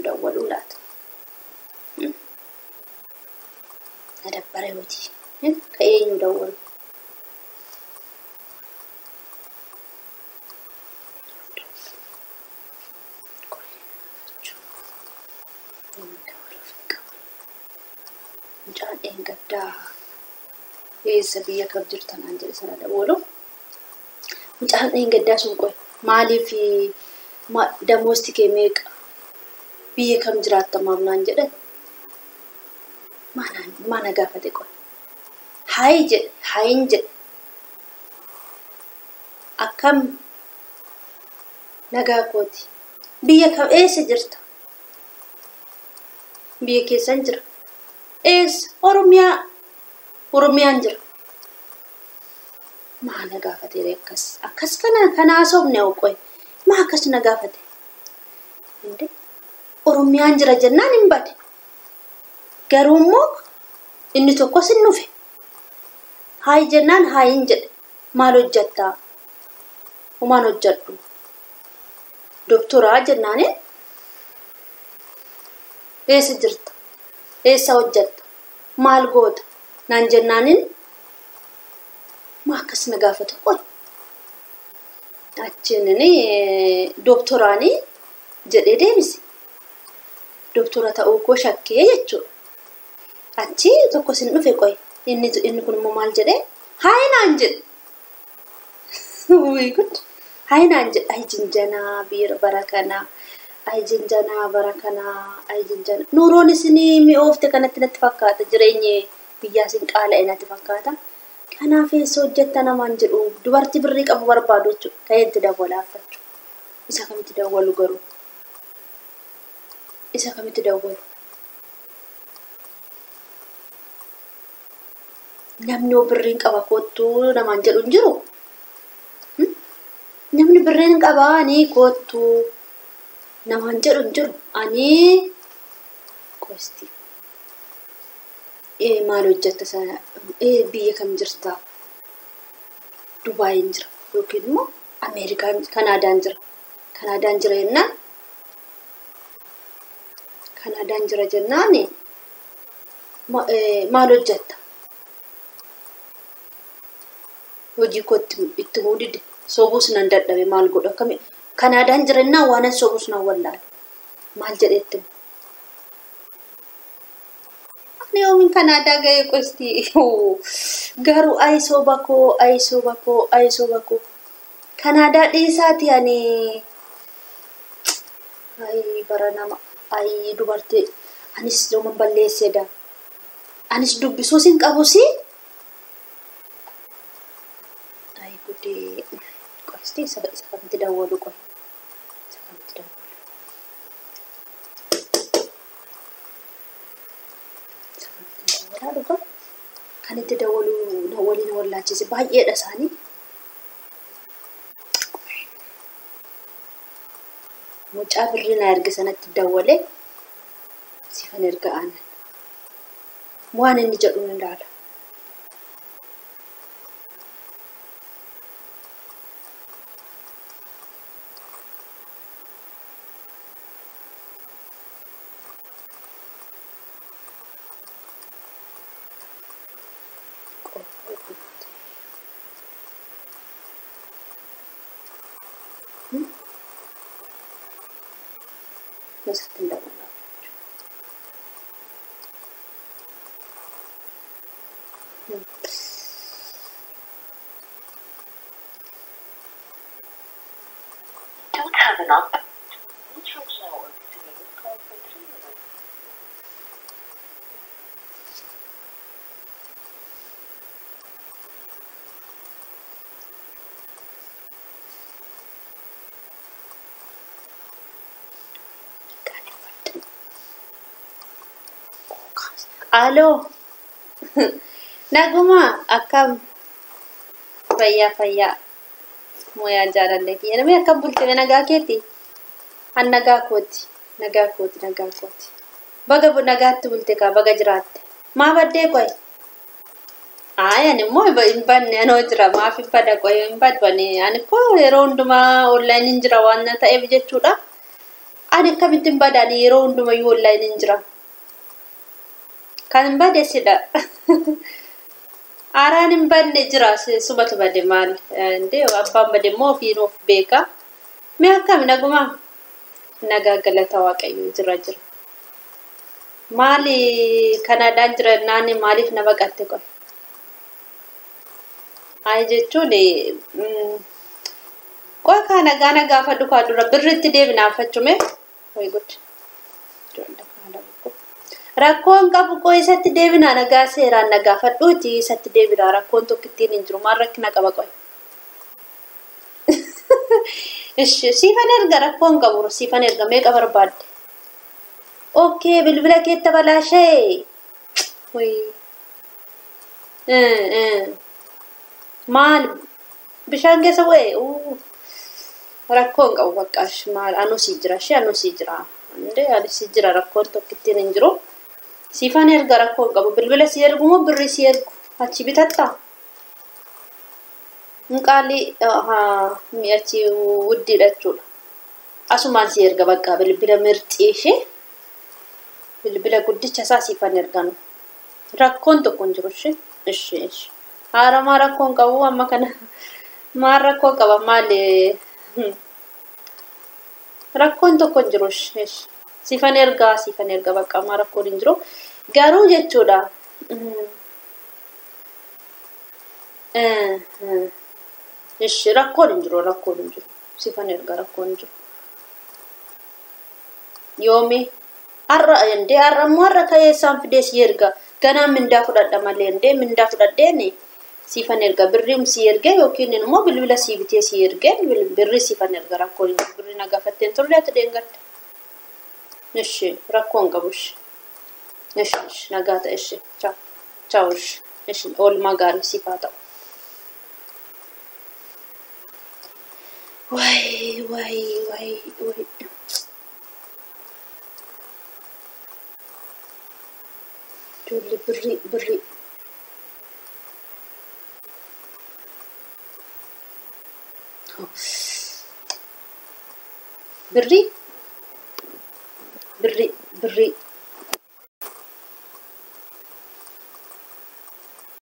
dawwaluu laata adabbare hoti ka eenyu dawwalu mucaan gaddaa eessa biyya kam jirtan jedhe sana dawwalu mucaan gaddaa sun qoy maaliif damoosti kee meeqa biyya kam jiraatta maamnaan jedhe mana gaafate qoy hayin jedhe akkam nagaa kooti biyya kam eessa jirta biyya keessan jira eessa oromiyaan jira maana gaafate akkas kana sobne qoy maa akkas na gaafate inde oromiyaan jira jennaan hin bade garuu immoo inni tokko sin nufe haay jennaan haayin jedhe maal hojjattaa umaan hojjadhu doktoraa jennaan eessa jirta eessa hojjatta maal goota naan jennaanin maa akkas na gaafate qoy achinni doktoraani jedhee deebise doktora ta'uu koo shakkee jechuudha achi tokko sin dhufe qoy inni kun immoo maal jedhee haayinaan jedhe way good haayinaan jedhe ay jinjanaa barakana ay jinjanaa barakana ay jinjana nuuroon isinii mi'oofte kanatti natti fakkaata jireenyi biyyaa sin qaala'e natti fakkaata kanaaf eessa hojjetta namaan jedhu dubartii birrii qabu barbaadu jechuudha ka'eetti dawwalaaffachu isa kamitti dawwalu garuu isa kamitti dawwalu namni birriin qaba kottuu namaan jedhu hin jiru namni birriin qaba ani kottuu namaan jedhu hin jiru ani qosti maal hojjetta sana biyya kam jirta Dubai jira yookiin immoo Ameerikaan Kanaadaan jira jennaan Kanaadaan jira jennaan maal hojjetta hojii kootti itti muudide sobuus nan dadhabe maal godha akkami Kanaadaan jira jennaan waan sobuus nan wallaale maal jedhetti Neomin Canada gaya qosti garu ay sobako Canada dhiisaati ani ay baranama ay dubarte anis zoman balleesseda anis dubbisuu sin qabusi ay gudi qosti sakatti dawwalu qoy sakatti dawwalu kan itti dawwalu waliin wallaachise baay'eedha isaanii mucaa birrii na erge sanatti dawwale sifan erga aanan waan inni jedhu hin ilaala Mesatti dawwala Don't have enough. Alo naguma akkam fayya moya jaalalle ki ename akkam bulte nagaa keeti an nagaa kooti baga bu nagaatti bulte ka baga jiraatte ma badde koy ani mo in banne ano jira ma fi bada koy in bad bane ani ko yeroo hunduma online jira waan ta'eef jechuudha Ani akkamitti badani yeroo hundumayyuu online hin jira. Kan bade sida. Araan hin badne jira subatu bade maal. Inde abbaan bade immoo ofiin of beeka. Mee akkami naguma nagaa galata waaqayyo jira. Maali Kanaadaan jira naani maaliif na baqatte qoy. Ay jechuun qoy kana gana gaafa dhukaa dura birritti deebinaa fachume. Way good. Rakkoon qabu qoy isatti deebinaa nagaa seeraan nagaa fadhuuti isatti deebinaa rakkoon tokkittiin hin jiru maal rakkina qaba qoy. Ishi siifan erga rakkoon qabu siifan erga meeqa barbaadde. Okay, bilbila keetta balaashee. Way. Maal bishaan keessa wae rakkoon qabu baqqaash maal anu si jira ande ani si jira rakkoon tokkittiin hin jiru siifan erga rakkoon qabu bilbila si ergu moo birri si ergu achi bitatta nqaali mi'achi wuddiidha jechuudha asumaan si erga bakka bilbila mirxii ishee bilbila guddicha isaa siifan erganu rakkoon tokko hin jiru ishi Ara mara rakkoon qabu amma kana maal rakkoo qaba maal rakkoon tokko hin jiru siifan erga bakka mara rakkoon hin jiru garuu jechuudha ishi rakkoon hin jiru siifan erga rakkoon hin jiru yoomi arra marra kayeessaan fidee si erga ganaa mindaa fudhadha malee inde mindaa fudhadheeni siifan erga birriim si erge yookiin immoo bilbila si bitee si erge birri siifan erga rakkoon birri nagaa fatteen turre ati deengadde. Ishi rakkoon qabu ishi nagaa ta'e ishi ciao ishi oolmaa gaarii siifaa ta'u. Way. Jolli birri. Birri.